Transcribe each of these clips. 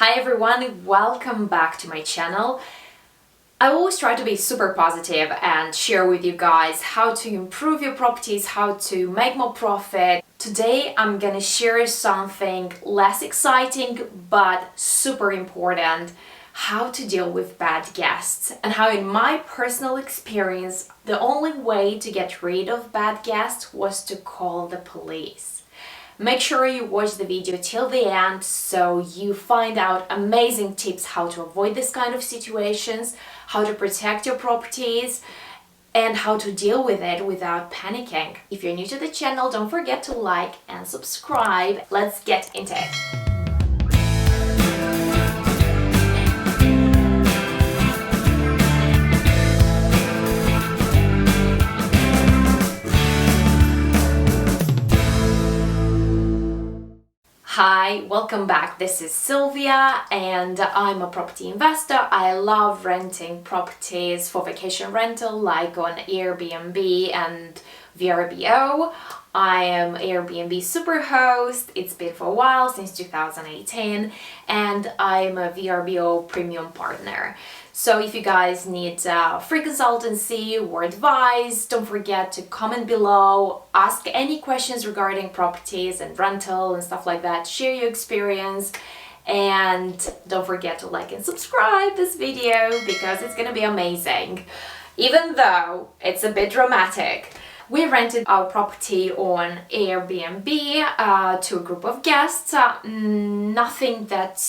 Hi everyone, welcome back to my channel. I always try to be super positive and share with you guys how to improve your properties, how to make more profit. Today I'm gonna share something less exciting but super important, how to deal with bad guests, and how in my personal experience the only way to get rid of bad guests was to call the police. Make sure you watch the video till the end so you find out amazing tips how to avoid this kind of situations, how to protect your properties, and how to deal with it without panicking. If you're new to the channel, don't forget to like and subscribe. Let's get into it. Hi, welcome back. This is Sylvia and I'm a property investor. I love renting properties for vacation rental like on Airbnb and VRBO. I am Airbnb super host. It's been for a while, since 2018, and I'm a VRBO premium partner. So if you guys need free consultancy or advice, don't forget to comment below, ask any questions regarding properties and rental and stuff like that, share your experience, and don't forget to like and subscribe this video because it's gonna be amazing. Even though it's a bit dramatic. We rented our property on Airbnb to a group of guests. Nothing that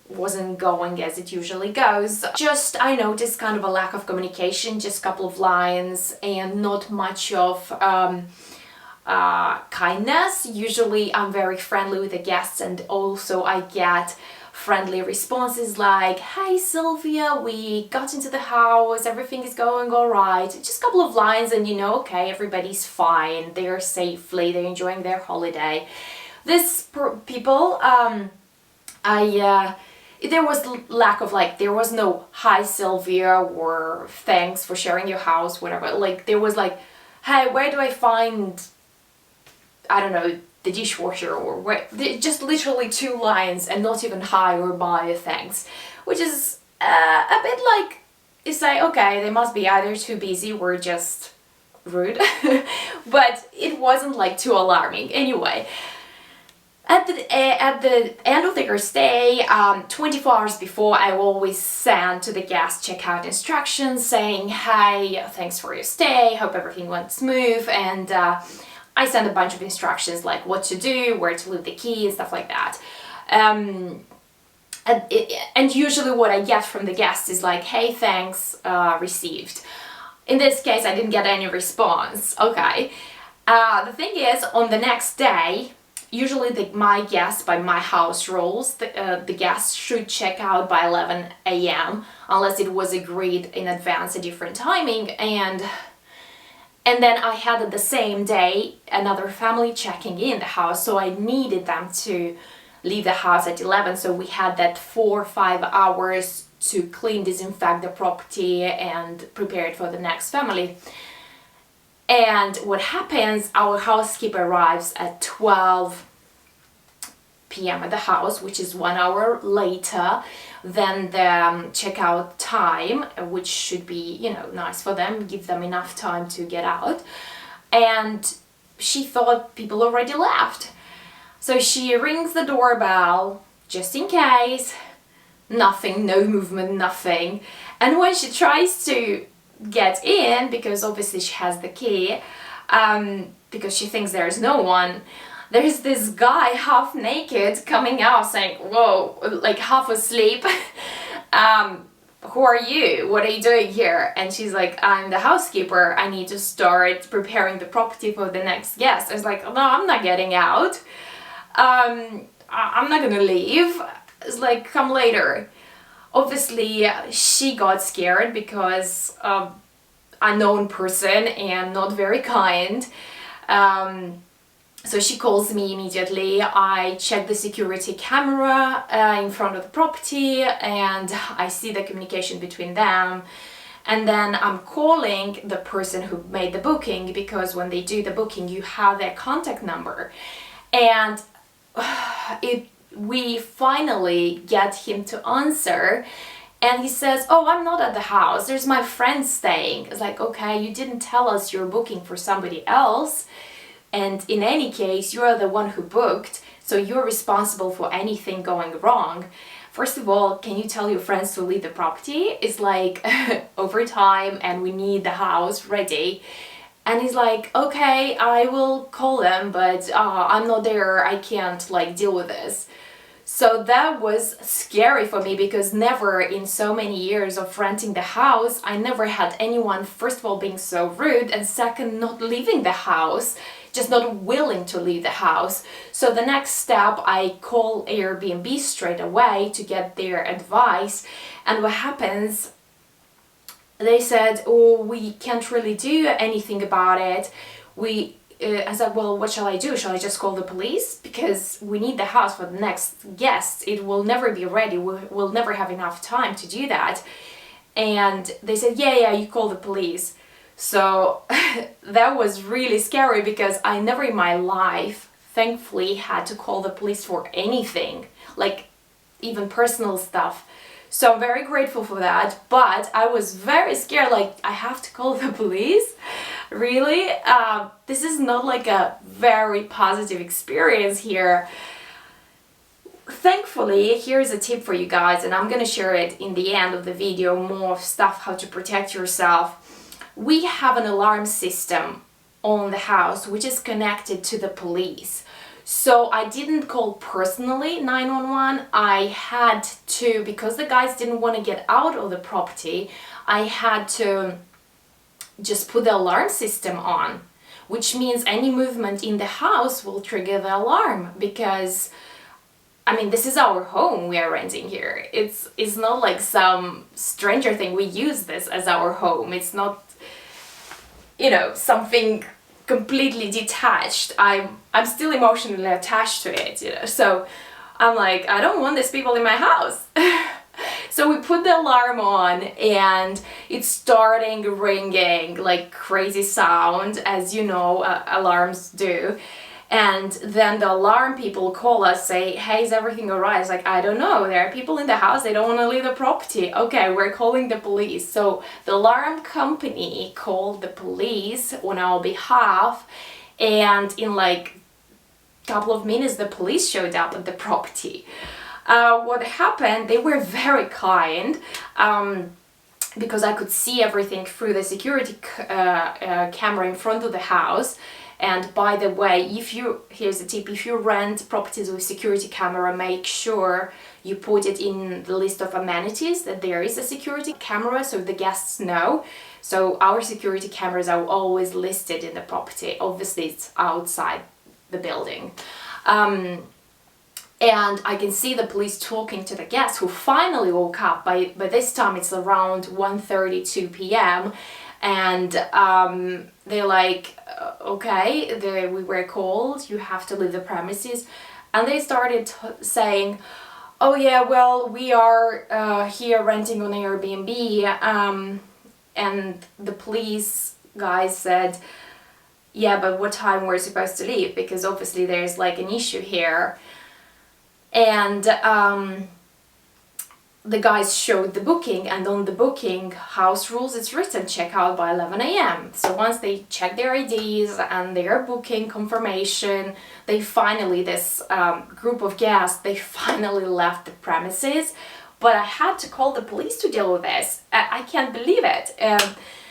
wasn't going as it usually goes. Just I noticed kind of a lack of communication, just a couple of lines and not much of kindness. Usually I'm very friendly with the guests and also I get friendly responses like, "Hey Sylvia, we got into the house, everything is going all right." Just a couple of lines and you know, okay, everybody's fine, they're safely, they're enjoying their holiday. People, there was lack of there was no "Hi Sylvia" or "Thanks for sharing your house," whatever. Like there was like, "Hey, where do I find, I don't know, the dishwasher," or where, just literally two lines and not even "hi" or "bye" or "thanks," which is a bit like you say, okay, they must be either too busy or just rude. But it wasn't like too alarming. Anyway, at the end of their stay, 24 hours before, I always send to the guest checkout instructions saying, "Hey, thanks for your stay, hope everything went smooth," and I send a bunch of instructions like what to do, where to leave the key and stuff like that. And usually what I get from the guests is like, "Hey, thanks, received." In this case, I didn't get any response. Okay. The thing is, on the next day, usually my guests, by my house rules, the guests should check out by 11 a.m. unless it was agreed in advance a different timing. And then I had the same day another family checking in the house, so I needed them to leave the house at 11. So we had that 4 or 5 hours to clean, disinfect the property and prepare it for the next family. And what happens, our housekeeper arrives at 12 p.m. at the house, which is 1 hour later than the checkout time, which should be, you know, nice for them, give them enough time to get out. And she thought people already left. So she rings the doorbell just in case. Nothing, no movement, nothing. And when she tries to get in, because obviously she has the key, because she thinks there's no one, there's this guy half naked coming out saying, "Whoa," like half asleep. "Who are you? What are you doing here?" And she's like, "I'm the housekeeper. I need to start preparing the property for the next guest." I was like, "No, I'm not getting out. I'm not gonna leave." It's like, "Come later." Obviously, she got scared because unknown person and not very kind. So she calls me immediately. I check the security camera in front of the property and I see the communication between them. And then I'm calling the person who made the booking, because when they do the booking, you have their contact number. And we finally get him to answer, and he says, "Oh, I'm not at the house. There's my friend staying." It's like, okay, you didn't tell us you're booking for somebody else. And in any case, you're the one who booked, so you're responsible for anything going wrong. First of all, can you tell your friends to leave the property? It's like overtime and we need the house ready. And he's like, okay, I will call them, but I'm not there. I can't like deal with this. So that was scary for me, because never in so many years of renting the house, I never had anyone, first of all, being so rude, and second, not leaving the house, just not willing to leave the house. So the next step, I call Airbnb straight away to get their advice. And what happens, they said, oh, we can't really do anything about it. I said, well, what shall I do? Shall I just call the police? Because we need the house for the next guest. It will never be ready. We'll never have enough time to do that. And they said, yeah, you call the police. So that was really scary, because I never in my life, thankfully, had to call the police for anything, like even personal stuff. So I'm very grateful for that, but I was very scared, like, I have to call the police? Really? This is not like a very positive experience here. Thankfully, here's a tip for you guys, and I'm gonna share it in the end of the video, more stuff how to protect yourself. We have an alarm system on the house which is connected to the police. So I didn't call personally 911. I had to, because the guys didn't want to get out of the property, I had to just put the alarm system on, which means any movement in the house will trigger the alarm, because I mean, this is our home we are renting here. It's not like some stranger thing. We use this as our home. It's not, you know, something completely detached. I'm still emotionally attached to it, you know. So I'm like, I don't want these people in my house. So we put the alarm on, and it's starting ringing like crazy sound, as you know, alarms do. And then the alarm people call us, say, hey, is everything alright? It's like, I don't know, there are people in the house, they don't want to leave the property. Okay, we're calling the police. So the alarm company called the police on our behalf, and in like a couple of minutes the police showed up at the property. What happened, they were very kind, because I could see everything through the security camera in front of the house. And by the way, here's a tip, if you rent properties with security camera, make sure you put it in the list of amenities that there is a security camera, so the guests know. So our security cameras are always listed in the property. Obviously it's outside the building. And I can see the police talking to the guests, who finally woke up. By this time it's around 1:32 p.m. And they're like, okay, we were called, you have to leave the premises. And they started saying, oh yeah, well, we are here renting on Airbnb. And the police guys said, yeah, but what time we're supposed to leave? Because obviously there's like an issue here. And the guys showed the booking, and on the booking, house rules, it's written check out by 11 a.m. So once they check their IDs and their booking confirmation, they finally, this group of guests, they finally left the premises. But I had to call the police to deal with this. I can't believe it.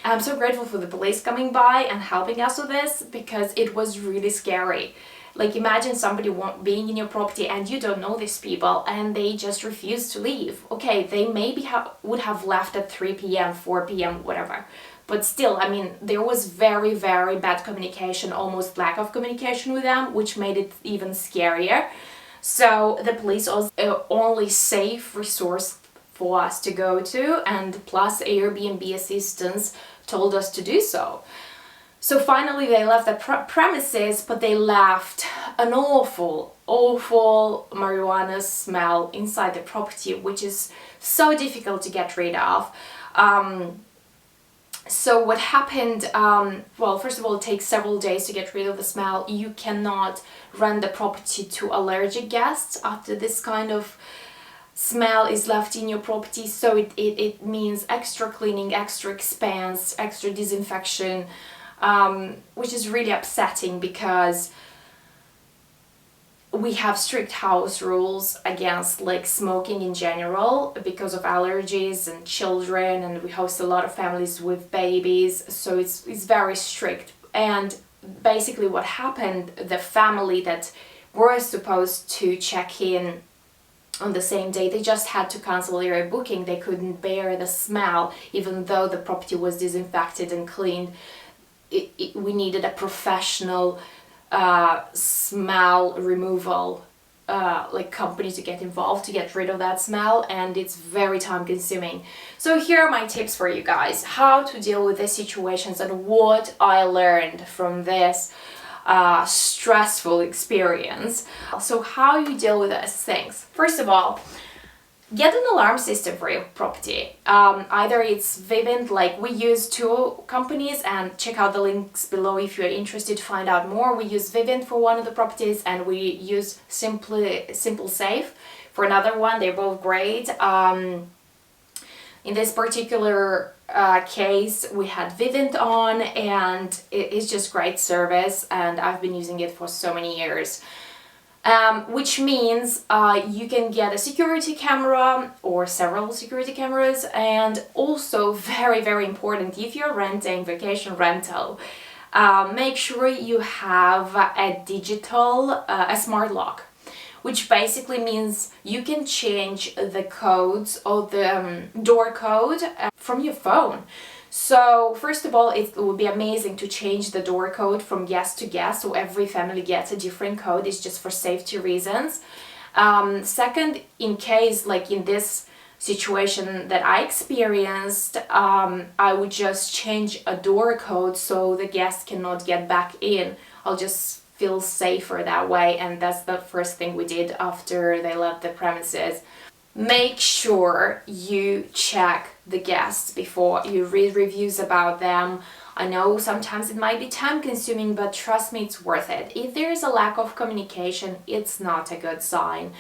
I'm so grateful for the police coming by and helping us with this, because it was really scary. Like, imagine somebody being in your property and you don't know these people and they just refuse to leave. Okay, they maybe would have left at 3 p.m., 4 p.m., whatever. But still, I mean, there was very, very bad communication, almost lack of communication with them, which made it even scarier. So the police was the only safe resource for us to go to, and plus Airbnb assistants told us to do so. So finally they left the premises, but they left an awful, awful marijuana smell inside the property, which is so difficult to get rid of. So what happened, well, first of all, it takes several days to get rid of the smell. You cannot rent the property to allergic guests after this kind of smell is left in your property. So it means extra cleaning, extra expense, extra disinfection, which is really upsetting because we have strict house rules against like smoking in general because of allergies and children, and we host a lot of families with babies, so it's very strict. And basically what happened, the family that were supposed to check in on the same day, they just had to cancel their booking. They couldn't bear the smell, even though the property was disinfected and cleaned. We needed a professional smell removal like company to get involved to get rid of that smell, and it's very time consuming. So here are my tips for you guys, how to deal with these situations and what I learned from this stressful experience. So how you deal with these things. First of all, get an alarm system for your property. Either it's Vivint, like we use two companies, and check out the links below if you're interested to find out more. We use Vivint for one of the properties, and we use Simple Safe for another one. They're both great. In this particular case, we had Vivint on, and it's just great service, and I've been using it for so many years. Which means you can get a security camera or several security cameras, and also very, very important, if you're renting vacation rental, make sure you have a digital, a smart lock, which basically means you can change the codes or the door code from your phone. So first of all, it would be amazing to change the door code from guest to guest, so every family gets a different code. It's just for safety reasons. Second, in case like in this situation that I experienced, I would just change a door code so the guest cannot get back in. I'll just feel safer that way, and that's the first thing we did after they left the premises. Make sure you check the guests before you read reviews about them. I know sometimes it might be time consuming, but trust me, it's worth it. If there is a lack of communication, it's not a good sign.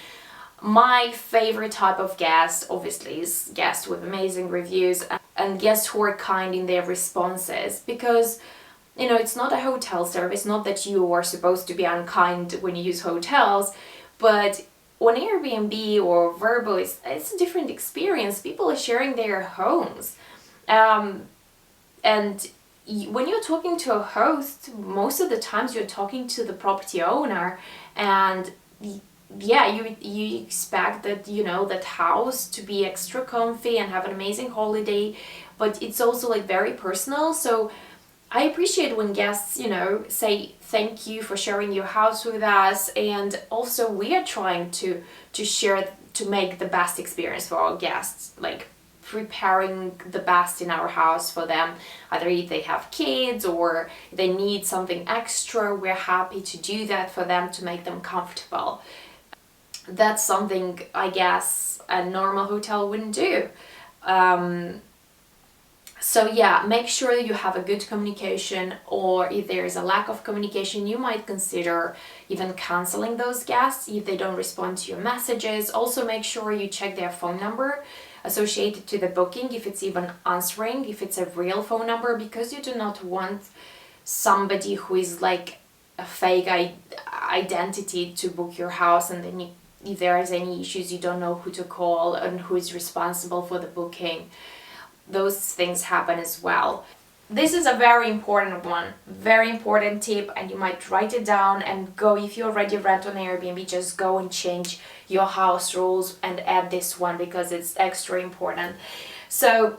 My favorite type of guest obviously is guests with amazing reviews and guests who are kind in their responses, because you know, it's not a hotel service, not that you are supposed to be unkind when you use hotels, but on Airbnb or Vrbo, it's a different experience. People are sharing their homes. And when you're talking to a host, most of the times you're talking to the property owner, and yeah, you expect that, you know, that house to be extra comfy and have an amazing holiday, but it's also like very personal. So I appreciate when guests, you know, say thank you for sharing your house with us, and also we are trying to share, to make the best experience for our guests, like preparing the best in our house for them. Either if they have kids or they need something extra, we're happy to do that for them to make them comfortable. That's something I guess a normal hotel wouldn't do. So yeah, make sure you have a good communication, or if there is a lack of communication, you might consider even canceling those guests if they don't respond to your messages. Also make sure you check their phone number associated to the booking, if it's even answering, if it's a real phone number, because you do not want somebody who is like a fake identity to book your house, and then if there is any issues, you don't know who to call and who is responsible for the booking. Those things happen as well. This is a very important one, very important tip, and you might write it down and go, if you already rent on Airbnb, just go and change your house rules and add this one because it's extra important. So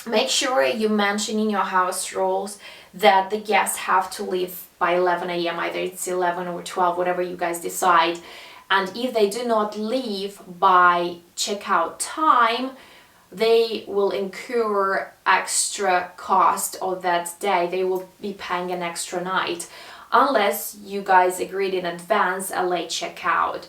make sure you mention in your house rules that the guests have to leave by 11 a.m. Either it's 11 or 12, whatever you guys decide. And if they do not leave by checkout time, they will incur extra cost of that day. They will be paying an extra night, unless you guys agreed in advance a late checkout.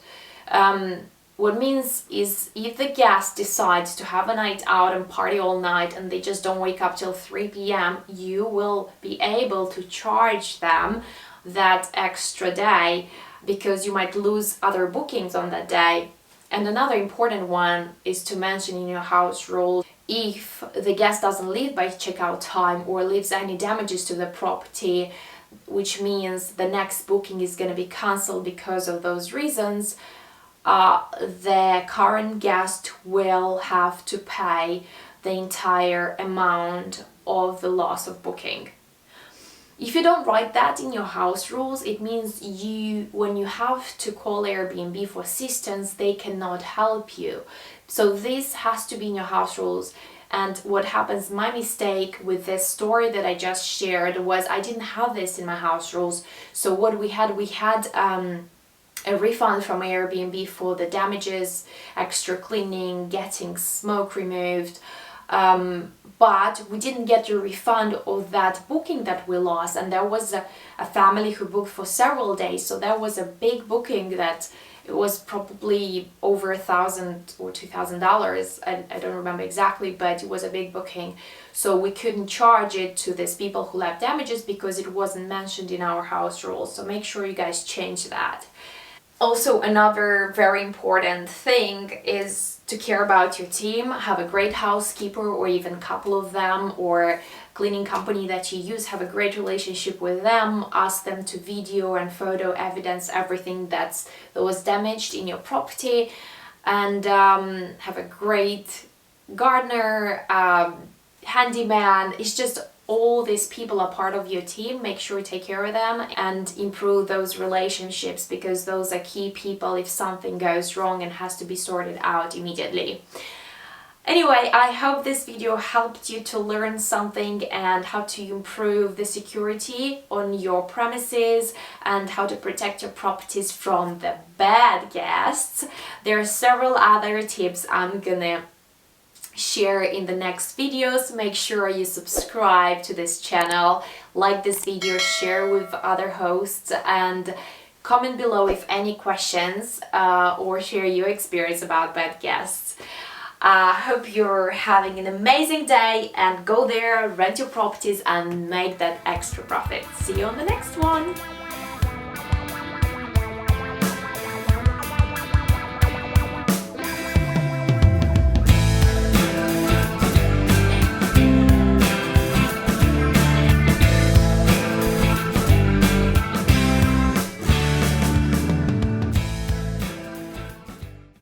What means is if the guest decides to have a night out and party all night and they just don't wake up till 3 p.m., you will be able to charge them that extra day because you might lose other bookings on that day. And another important one is to mention in your house rules, if the guest doesn't leave by checkout time or leaves any damages to the property, which means the next booking is going to be cancelled because of those reasons, the current guest will have to pay the entire amount of the loss of booking. If you don't write that in your house rules, it means when you have to call Airbnb for assistance, they cannot help you. So this has to be in your house rules. And what happens, my mistake with this story that I just shared was I didn't have this in my house rules. So what we had a refund from Airbnb for the damages, extra cleaning, getting smoke removed, but we didn't get a refund of that booking that we lost. And there was a family who booked for several days, so that was a big booking that it was probably over $1,000 or $2,000. I don't remember exactly, but it was a big booking. So we couldn't charge it to these people who left damages because it wasn't mentioned in our house rules. So make sure you guys change that. Also, another very important thing is to care about your team. Have a great housekeeper or even a couple of them, or cleaning company that you use, have a great relationship with them. Ask them to video and photo evidence everything that was damaged in your property, and have a great gardener, handyman. It's just all these people are part of your team. Make sure you take care of them and improve those relationships, because those are key people if something goes wrong and has to be sorted out immediately. Anyway, I hope this video helped you to learn something and how to improve the security on your premises and how to protect your properties from the bad guests. There are several other tips I'm gonna share in the next videos. Make sure you subscribe to this channel, like this video, share with other hosts, and comment below if any questions or share your experience about bad guests. Hope you're having an amazing day, and go there, rent your properties and make that extra profit. See you on the next one.